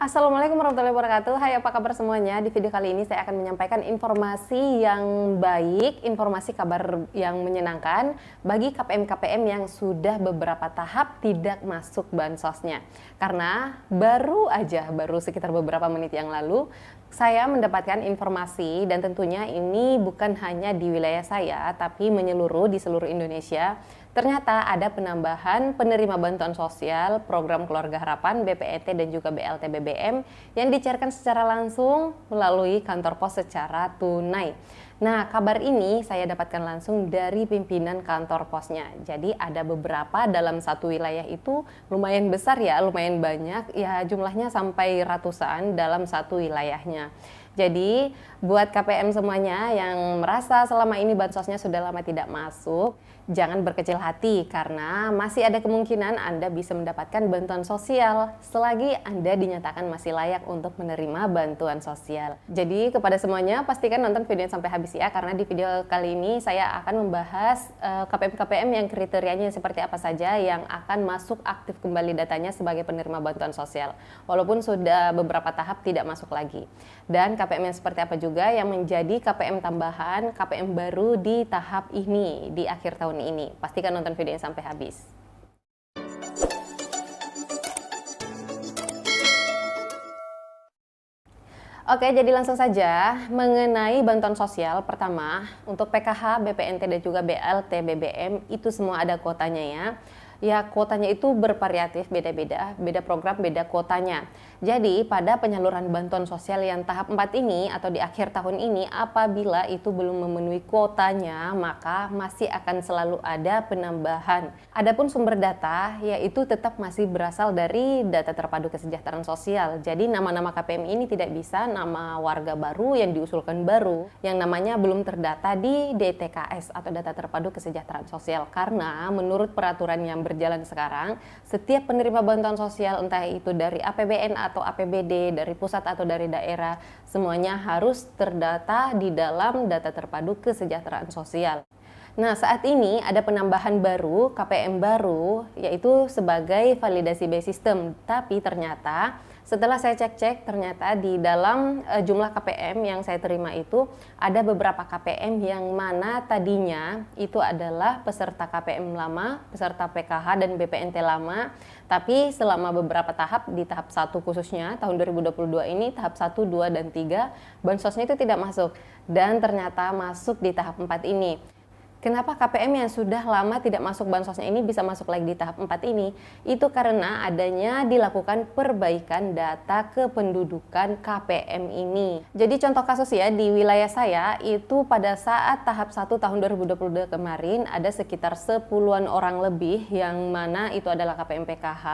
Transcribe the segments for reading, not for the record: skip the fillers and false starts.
Assalamualaikum warahmatullahi wabarakatuh. Hai, apa kabar semuanya? Di video kali ini saya akan menyampaikan informasi yang baik, informasi kabar yang menyenangkan bagi KPM-KPM yang sudah beberapa tahap tidak masuk bansosnya. Karena baru sekitar beberapa menit yang lalu, saya mendapatkan informasi dan tentunya ini bukan hanya di wilayah saya, tapi menyeluruh di seluruh Indonesia. Ternyata ada penambahan penerima bantuan sosial, program Keluarga Harapan, BPNT dan juga BLT BBM yang dicairkan secara langsung melalui kantor pos secara tunai. Nah, kabar ini saya dapatkan langsung dari pimpinan kantor posnya. Jadi ada beberapa dalam satu wilayah itu lumayan besar ya, lumayan banyak, ya jumlahnya sampai ratusan dalam satu wilayahnya. Jadi buat KPM semuanya yang merasa selama ini bansosnya sudah lama tidak masuk, jangan berkecil hati karena masih ada kemungkinan Anda bisa mendapatkan bantuan sosial selagi Anda dinyatakan masih layak untuk menerima bantuan sosial. Jadi kepada semuanya pastikan nonton video sampai habis ya, karena di video kali ini saya akan membahas KPM-KPM yang kriterianya seperti apa saja yang akan masuk aktif kembali datanya sebagai penerima bantuan sosial. Walaupun sudah beberapa tahap tidak masuk lagi. Dan KPM yang seperti apa juga yang menjadi KPM tambahan, KPM baru di tahap ini, di akhir tahun ini. Pastikan nonton video sampai habis. Oke, jadi langsung saja mengenai bantuan sosial. Pertama, untuk PKH, BPNT dan juga BLT BBM itu semua ada kuotanya ya. Ya, kuotanya itu bervariatif, beda-beda, beda program, beda kuotanya. Jadi, pada penyaluran bantuan sosial yang tahap 4 ini atau di akhir tahun ini, apabila itu belum memenuhi kuotanya, maka masih akan selalu ada penambahan. Adapun sumber data, yaitu tetap masih berasal dari data terpadu kesejahteraan sosial. Jadi, nama-nama KPM ini tidak bisa nama warga baru yang diusulkan baru, yang namanya belum terdata di DTKS atau data terpadu kesejahteraan sosial. Karena menurut peraturan yang berjalan sekarang, setiap penerima bantuan sosial entah itu dari APBN atau APBD, dari pusat atau dari daerah, semuanya harus terdata di dalam data terpadu kesejahteraan sosial. Nah, saat ini ada penambahan baru, KPM baru, yaitu sebagai validasi by system. Tapi ternyata setelah saya cek-cek, ternyata di dalam jumlah KPM yang saya terima itu ada beberapa KPM yang mana tadinya itu adalah peserta KPM lama, peserta PKH dan BPNT lama, tapi selama beberapa tahap, di tahap 1 khususnya tahun 2022 ini, tahap 1, 2, dan 3, bansosnya itu tidak masuk dan ternyata masuk di tahap 4 ini. Kenapa KPM yang sudah lama tidak masuk bansosnya ini bisa masuk lagi di tahap 4 ini? Itu karena adanya dilakukan perbaikan data kependudukan KPM ini. Jadi contoh kasus ya, di wilayah saya itu pada saat tahap 1 tahun 2022 kemarin ada sekitar 10-an orang lebih yang mana itu adalah KPM PKH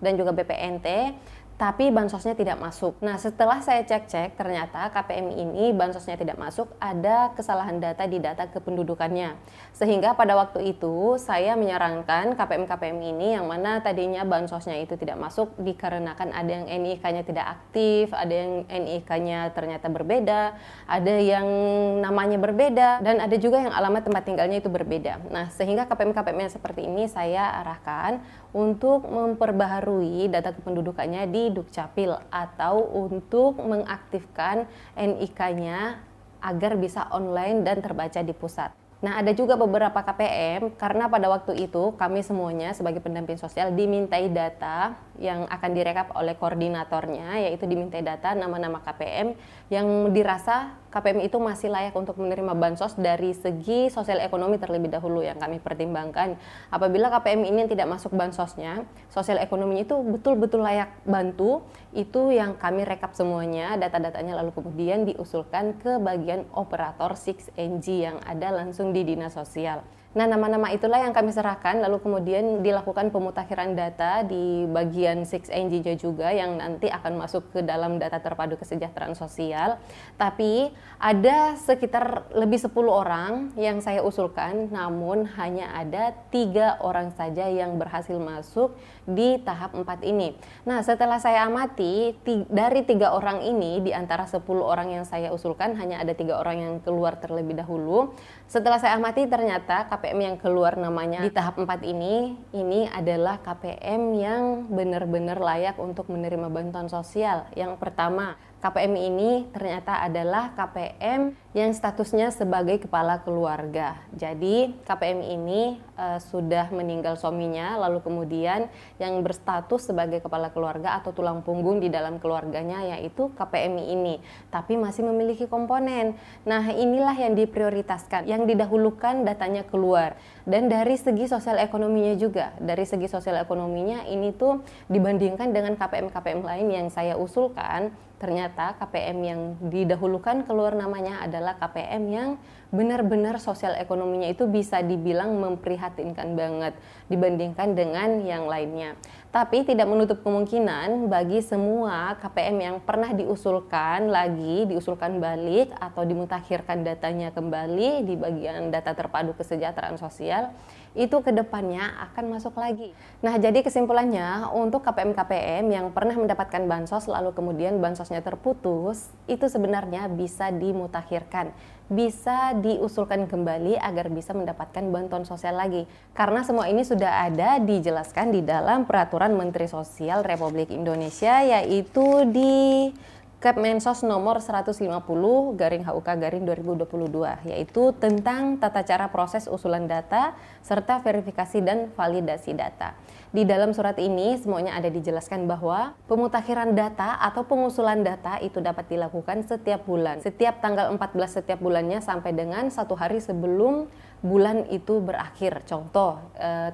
dan juga BPNT. Tapi bansosnya tidak masuk. Nah, setelah saya cek-cek, ternyata KPM ini bansosnya tidak masuk, ada kesalahan data di data kependudukannya. Sehingga pada waktu itu saya menyarankan KPM-KPM ini yang mana tadinya bansosnya itu tidak masuk dikarenakan ada yang NIK-nya tidak aktif, ada yang NIK-nya ternyata berbeda, ada yang namanya berbeda, dan ada juga yang alamat tempat tinggalnya itu berbeda. Nah, sehingga KPM-KPM yang seperti ini saya arahkan untuk memperbaharui data kependudukannya di Dukcapil atau untuk mengaktifkan NIK-nya agar bisa online dan terbaca di pusat. Nah, ada juga beberapa KPM karena pada waktu itu kami semuanya sebagai pendamping sosial dimintai data yang akan direkap oleh koordinatornya, yaitu dimintai data nama-nama KPM yang dirasa KPM itu masih layak untuk menerima bansos dari segi sosial ekonomi terlebih dahulu yang kami pertimbangkan. Apabila KPM ini tidak masuk bansosnya, sosial ekonominya itu betul-betul layak bantu, itu yang kami rekap semuanya, data-datanya lalu kemudian diusulkan ke bagian operator 6NG yang ada langsung di Dinas Sosial. Nah, nama-nama itulah yang kami serahkan, lalu kemudian dilakukan pemutakhiran data di bagian 6NG juga yang nanti akan masuk ke dalam data terpadu kesejahteraan sosial. Tapi ada sekitar lebih 10 orang yang saya usulkan, namun hanya ada 3 orang saja yang berhasil masuk di tahap 4 ini. Nah, setelah saya amati, dari 3 orang ini, di antara 10 orang yang saya usulkan, hanya ada 3 orang yang keluar terlebih dahulu. Setelah saya amati, ternyata KPM KPM yang keluar namanya di tahap 4 ini adalah KPM yang benar-benar layak untuk menerima bantuan sosial. Yang pertama, KPM ini ternyata adalah KPM yang statusnya sebagai kepala keluarga. Jadi KPM ini sudah meninggal suaminya, lalu kemudian yang berstatus sebagai kepala keluarga atau tulang punggung di dalam keluarganya yaitu KPM ini, tapi masih memiliki komponen. Nah, inilah yang diprioritaskan, yang didahulukan datanya keluar. Dan dari segi sosial ekonominya juga, dari segi sosial ekonominya ini tuh dibandingkan dengan KPM-KPM lain yang saya usulkan, ternyata KPM yang didahulukan keluar namanya adalah KPM yang benar-benar sosial ekonominya itu bisa dibilang memprihatinkan banget dibandingkan dengan yang lainnya. Tapi tidak menutup kemungkinan bagi semua KPM yang pernah diusulkan balik atau dimutakhirkan datanya kembali di bagian data terpadu kesejahteraan sosial, itu kedepannya akan masuk lagi. Nah, jadi kesimpulannya untuk KPM-KPM yang pernah mendapatkan bansos lalu kemudian bansosnya terputus, itu sebenarnya bisa dimutakhirkan, bisa diusulkan kembali agar bisa mendapatkan bantuan sosial lagi. Karena semua ini sudah ada dijelaskan di dalam Peraturan Menteri Sosial Republik Indonesia, yaitu di Kemensos nomor 150/HUK/2022, yaitu tentang tata cara proses usulan data serta verifikasi dan validasi data. Di dalam surat ini semuanya ada dijelaskan bahwa pemutakhiran data atau pengusulan data itu dapat dilakukan setiap bulan, setiap tanggal 14 setiap bulannya sampai dengan 1 hari sebelum bulan itu berakhir. Contoh,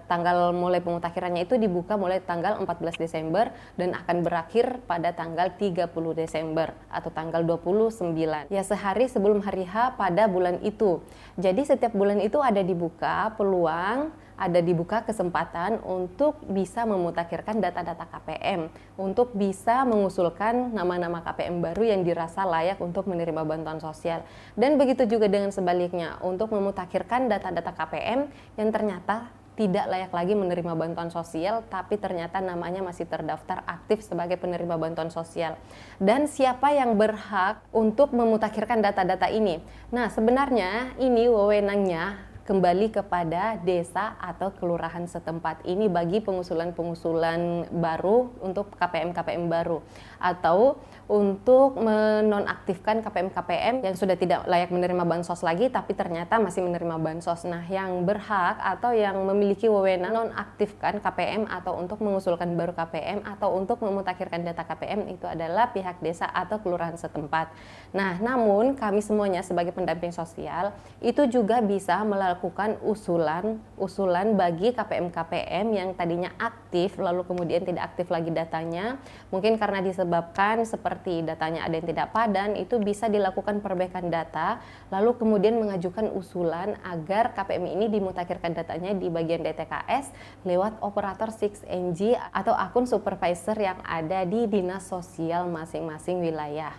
tanggal mulai pemutakhirannya itu dibuka mulai tanggal 14 Desember dan akan berakhir pada tanggal 30 Desember atau tanggal 29. Ya, sehari sebelum hari H pada bulan itu. Jadi setiap bulan itu ada dibuka peluang, ada dibuka kesempatan untuk bisa memutakhirkan data-data KPM, untuk bisa mengusulkan nama-nama KPM baru yang dirasa layak untuk menerima bantuan sosial. Dan begitu juga dengan sebaliknya, untuk memutakhirkan data-data KPM yang ternyata tidak layak lagi menerima bantuan sosial, tapi ternyata namanya masih terdaftar aktif sebagai penerima bantuan sosial. Dan siapa yang berhak untuk memutakhirkan data-data ini? Nah, sebenarnya ini wewenangnya kembali kepada desa atau kelurahan setempat. Ini bagi pengusulan-pengusulan baru untuk KPM-KPM baru, atau untuk menonaktifkan KPM-KPM yang sudah tidak layak menerima bansos lagi tapi ternyata masih menerima bansos. Nah, yang berhak atau yang memiliki wewenang nonaktifkan KPM atau untuk mengusulkan baru KPM atau untuk memutakhirkan data KPM itu adalah pihak desa atau kelurahan setempat. Nah, namun kami semuanya sebagai pendamping sosial itu juga bisa melakukan usulan bagi KPM-KPM yang tadinya aktif lalu kemudian tidak aktif lagi datanya, mungkin karena disebabkan seperti datanya ada yang tidak padan, itu bisa dilakukan perbaikan data lalu kemudian mengajukan usulan agar KPM ini dimutakhirkan datanya di bagian DTKS lewat operator 6NG atau akun supervisor yang ada di dinas sosial masing-masing wilayah.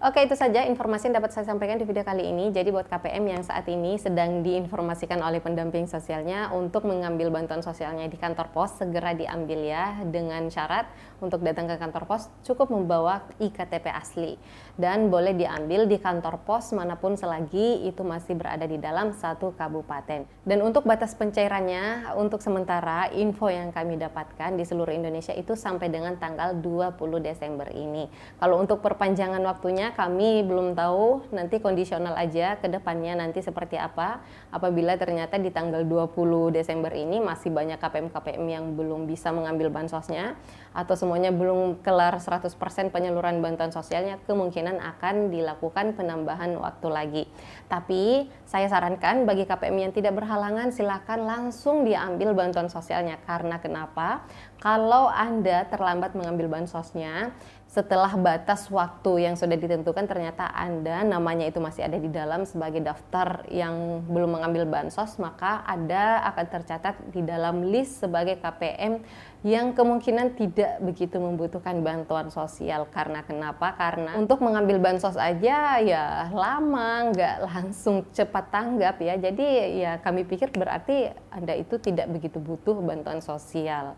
Oke, itu saja informasi yang dapat saya sampaikan di video kali ini. Jadi buat KPM yang saat ini sedang diinformasikan oleh pendamping sosialnya untuk mengambil bantuan sosialnya di kantor pos, segera diambil ya, dengan syarat untuk datang ke kantor pos cukup membawa IKTP asli dan boleh diambil di kantor pos manapun selagi itu masih berada di dalam satu kabupaten. Dan untuk batas pencairannya, untuk sementara info yang kami dapatkan di seluruh Indonesia itu sampai dengan tanggal 20 Desember ini. Kalau untuk perpanjangan waktunya kami belum tahu, nanti kondisional aja ke depannya nanti seperti apa. Apabila ternyata di tanggal 20 Desember ini masih banyak KPM-KPM yang belum bisa mengambil bansosnya atau semuanya belum kelar 100% penyaluran bantuan sosialnya, kemungkinan akan dilakukan penambahan waktu lagi. Tapi saya sarankan bagi KPM yang tidak berhalangan silakan langsung diambil bantuan sosialnya. Karena kenapa? Kalau Anda terlambat mengambil bansosnya, setelah batas waktu yang sudah ditentukan ternyata Anda namanya itu masih ada di dalam sebagai daftar yang belum mengambil bansos, maka Anda akan tercatat di dalam list sebagai KPM yang kemungkinan tidak begitu membutuhkan bantuan sosial. Karena kenapa? Karena untuk mengambil bansos aja ya lama, nggak langsung cepat tanggap ya. Jadi ya kami pikir berarti Anda itu tidak begitu butuh bantuan sosial.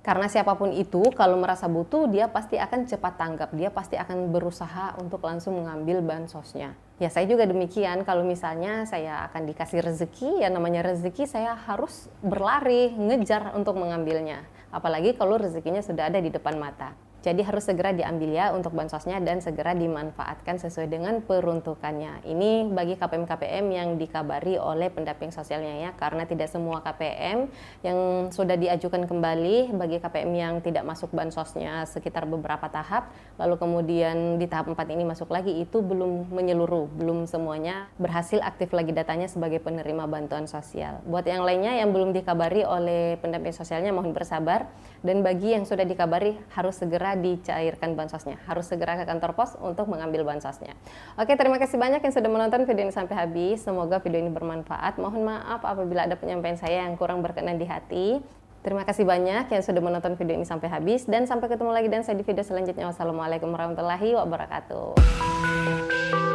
Karena siapapun itu kalau merasa butuh dia pasti akan cepat tanggap, dia pasti akan berusaha untuk langsung mengambil bansosnya. Ya saya juga demikian, kalau misalnya saya akan dikasih rezeki, ya namanya rezeki saya harus berlari, ngejar untuk mengambilnya. Apalagi kalau rezekinya sudah ada di depan mata. Jadi harus segera diambil ya untuk bansosnya dan segera dimanfaatkan sesuai dengan peruntukannya. Ini bagi KPM-KPM yang dikabari oleh pendamping sosialnya ya, karena tidak semua KPM yang sudah diajukan kembali, bagi KPM yang tidak masuk bansosnya sekitar beberapa tahap, lalu kemudian di tahap 4 ini masuk lagi, itu belum menyeluruh, belum semuanya berhasil aktif lagi datanya sebagai penerima bantuan sosial. Buat yang lainnya yang belum dikabari oleh pendamping sosialnya mohon bersabar, dan bagi yang sudah dikabari harus segera dicairkan bansosnya, harus segera ke kantor pos untuk mengambil bansosnya. Oke, terima kasih banyak yang sudah menonton video ini sampai habis. Semoga video ini bermanfaat. Mohon maaf apabila ada penyampaian saya yang kurang berkenan di hati. Terima kasih banyak yang sudah menonton video ini sampai habis, dan sampai ketemu lagi dan saya di video selanjutnya. Wassalamualaikum warahmatullahi wabarakatuh.